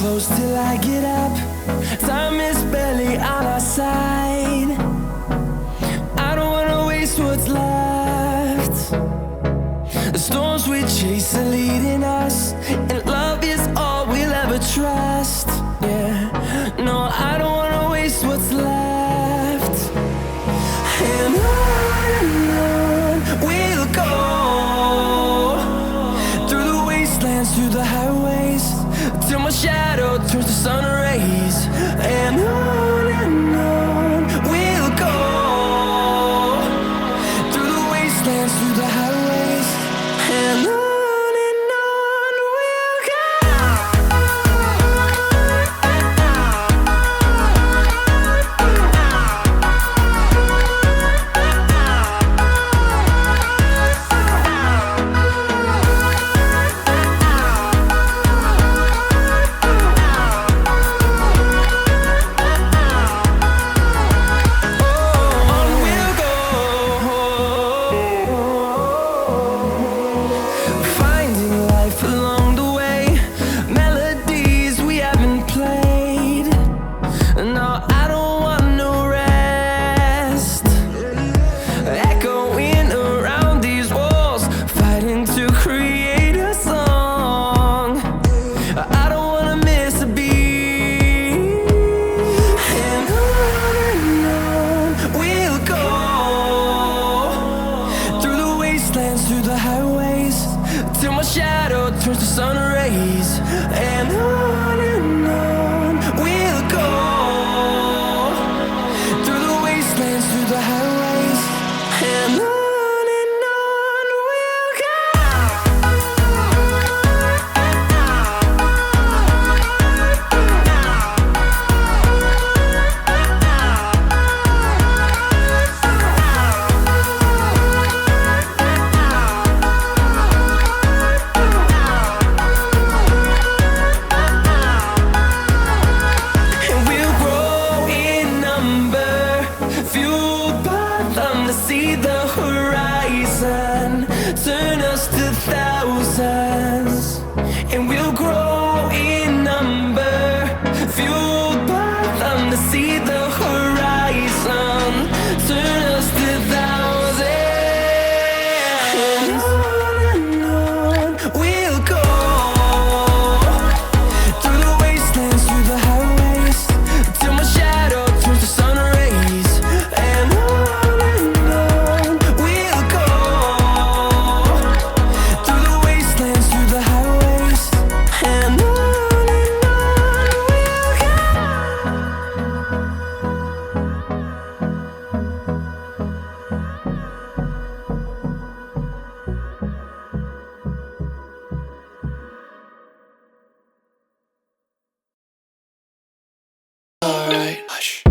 Close till I get up. Time is barely on our side. I don't wanna waste what's left. The storms we chase are leading us, and love is all we'll ever trust. Yeah, no, I don't wanna waste what's left. And on we'll go, through the wastelands, through the highways, till my shadow turns to sun rays. And on we'll go, through the wastelands, through the highways, and on we'll go. Through the highways, till my shadow turns to sun rays. And on we'll go, through the wastelands, through the highways, and on we'll go. See the horizon turn us to thousands, and we'll grow in number, fueled by them to see the horizon turn us to thousands. And on we'll go, through the wastelands, through the highways, till my shadow turns to sun rays. And alright, hush.